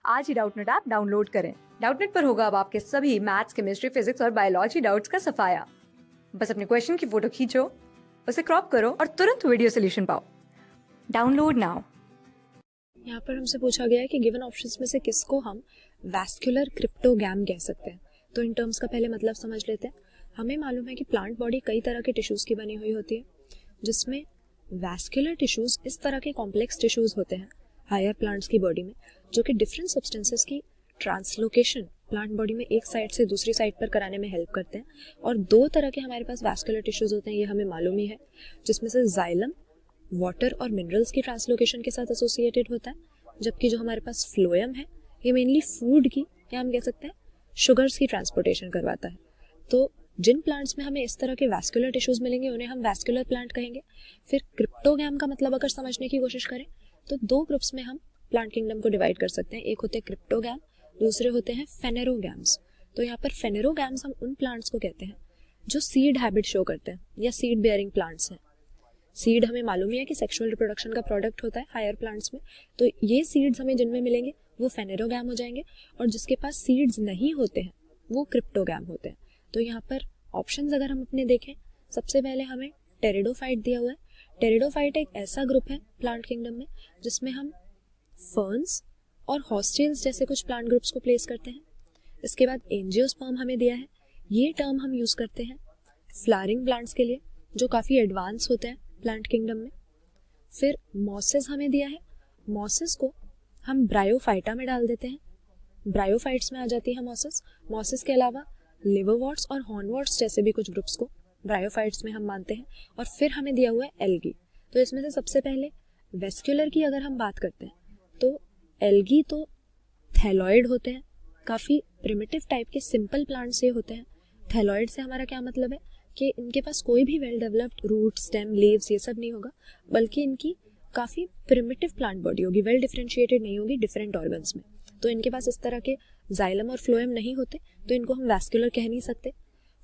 आज ही Doubtnut app download करें। Doubtnut पर होगा अब आपके सभी मैथ्स, केमिस्ट्री, फिजिक्स और बायोलॉजी डाउट्स का सफाया। बस अपने क्वेश्चन की फोटो खींचो, उसे क्रॉप करो और तुरंत वीडियो सोल्यूशन पाओ। Download now. यहाँ पर हमसे पूछा गया है कि गिवन ऑप्शंस में से किसको हम वैस्कुलर क्रिप्टोगैम कह सकते हैं। तो इन टर्म्स का पहले मतलब समझ लेते हैं। हमें मालूम है कि प्लांट बॉडी कई तरह के टिश्यूज की बनी हुई होती है, जिसमें वैस्कुलर टिश्यूज इस तरह के कॉम्प्लेक्स टिश्यूज होते हैं हायर प्लांट्स की बॉडी में, जो कि डिफरेंट सब्सटेंसेस की ट्रांसलोकेशन प्लांट बॉडी में एक साइड से दूसरी साइड पर कराने में हेल्प करते हैं। और दो तरह के हमारे पास वैस्कुलर टिश्यूज होते हैं, ये हमें मालूम ही है, जिसमें से जाइलम वाटर और मिनरल्स की ट्रांसलोकेशन के साथ एसोसिएटेड होता है, जबकि जो हमारे पास फ्लोएम है ये मेनली फूड की, क्या हम कह सकते हैं, शुगर्स की ट्रांसपोर्टेशन करवाता है। तो जिन प्लांट्स में हमें इस तरह के वैस्कुलर टिश्यूज मिलेंगे उन्हें हम वैस्कुलर प्लांट कहेंगे। फिर क्रिप्टोगैम का मतलब अगर समझने की कोशिश करें तो दो ग्रुप्स में हम प्लांट किंगडम को डिवाइड कर सकते हैं। एक होते हैं क्रिप्टोगैम, दूसरे होते हैं फेनेरोगैम्स। तो यहाँ पर फेनेरोगैम्स हम उन प्लांट्स को कहते हैं जो सीड हैबिट शो करते हैं या सीड बेयरिंग प्लांट्स हैं। सीड हमें मालूम ही है कि सेक्सुअल रिप्रोडक्शन का प्रोडक्ट होता है हायर प्लांट्स में, तो ये सीड्स हमें जिनमें मिलेंगे वो फेनेरोगैम हो जाएंगे, और जिसके पास सीड्स नहीं होते हैं वो क्रिप्टोगैम होते हैं। तो यहाँ पर ऑप्शंस अगर हम अपने देखें, सबसे पहले हमें टेरिडोफाइट दिया हुआ है। टेरिडोफाइट एक ऐसा ग्रुप है प्लांट किंगडम में जिसमें हम फर्न्स और हॉस्टेल्स जैसे कुछ प्लांट ग्रुप्स को प्लेस करते हैं। इसके बाद एंजियोस्पर्म हमें दिया है, ये टर्म हम यूज करते हैं फ्लावरिंग प्लांट्स के लिए जो काफ़ी एडवांस होते हैं प्लांट किंगडम में। फिर मॉसेस हमें दिया है, मॉसेस को हम ब्रायोफाइटा में डाल देते हैं, ब्रायोफाइट्स में आ जाती है मॉसेस। मॉसेस के अलावा लिवरवॉर्ट्स और हॉर्नवॉर्ट्स जैसे भी कुछ ग्रुप्स को ब्रायोफाइट्स में हम मानते हैं। और फिर हमें दिया हुआ है एल्गी। तो इसमें से सबसे पहले वेस्क्यूलर की अगर हम बात करते हैं तो एल्गी तो थैलॉइड होते हैं, काफ़ी प्रिमिटिव टाइप के सिंपल प्लांट्स ये होते हैं। थैलॉइड से हमारा क्या मतलब है कि इनके पास कोई भी well developed root, stem, leaves ये सब नहीं होगा, बल्कि इनकी काफ़ी प्रिमिटिव प्लांट बॉडी होगी, वेल डिफरेंशिएटेड नहीं होगी डिफरेंट ऑर्गन्स में। तो इनके पास इस तरह के जाइलम और फ्लोएम नहीं होते, तो इनको हम वैस्कुलर कह नहीं सकते।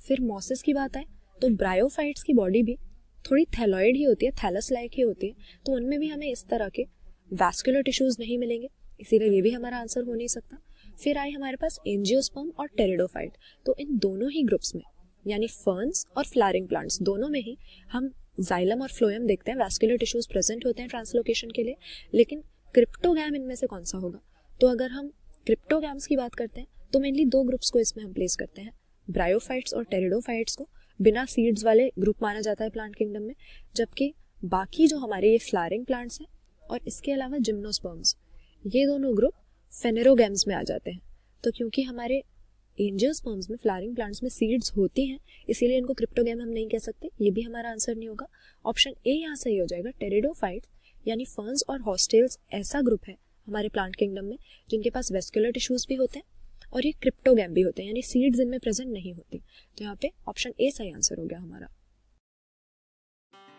फिर मॉसेस की बात आए तो ब्रायोफाइट्स की बॉडी भी थोड़ी थैलॉइड ही होती है, थैलस लाइक ही होती है, तो उनमें भी हमें इस तरह के वैस्कुलर टिश्यूज नहीं मिलेंगे, इसीलिए ये भी हमारा आंसर हो नहीं सकता। फिर आए हमारे पास एंजियोस्पर्म और टेरिडोफाइट। तो इन दोनों ही ग्रुप्स में यानी फर्न्स और फ्लावरिंग प्लांट्स दोनों में ही हम जाइलम और फ्लोएम देखते हैं, वैस्कुलर टिश्यूज प्रेजेंट होते हैं ट्रांसलोकेशन के लिए। लेकिन क्रिप्टोगैम इनमें से कौन सा होगा? तो अगर हम क्रिप्टोगैम्स की बात करते हैं तो मेनली दो ग्रुप्स को इसमें हम प्लेस करते हैं, ब्रायोफाइट्स और टेरिडोफाइट्स को बिना सीड्स वाले ग्रुप माना जाता है प्लांट किंगडम में, जबकि बाकी जो हमारे ये फ्लावरिंग प्लांट्स हैं और इसके अलावा जिम्नोस्पर्म्स, ये दोनों ग्रुप फेनेरोगैम्स में आ जाते हैं। तो क्योंकि हमारे एंजियोस्पर्म्स में, फ्लावरिंग प्लांट्स में सीड्स होती हैं, इसीलिए इनको क्रिप्टोगैम हम नहीं कह सकते, ये भी हमारा आंसर नहीं होगा। ऑप्शन ए यहाँ सही हो जाएगा। टेरिडोफाइट्स यानी फर्न्स और हॉस्टेल्स ऐसा ग्रुप है हमारे प्लांट किंगडम में जिनके पास वेस्कुलर टिश्यूज भी होते हैं और ये क्रिप्टोगैम भी होते हैं, यानी सीड्स इनमें प्रेजेंट नहीं होती। तो यहाँ पे ऑप्शन ए सही आंसर हो गया हमारा।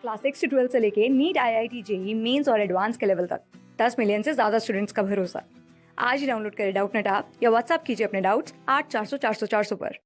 क्लास 6 से 12 से लेके नीट, IIT, JEE मेंस और एडवांस के लेवल तक 10 मिलियन से ज्यादा स्टूडेंट्स का भरोसा। आज ही डाउनलोड करें डाउटनेट ऐप या व्हाट्सएप कीजिए अपने डाउट्स 8400 400 400 पर।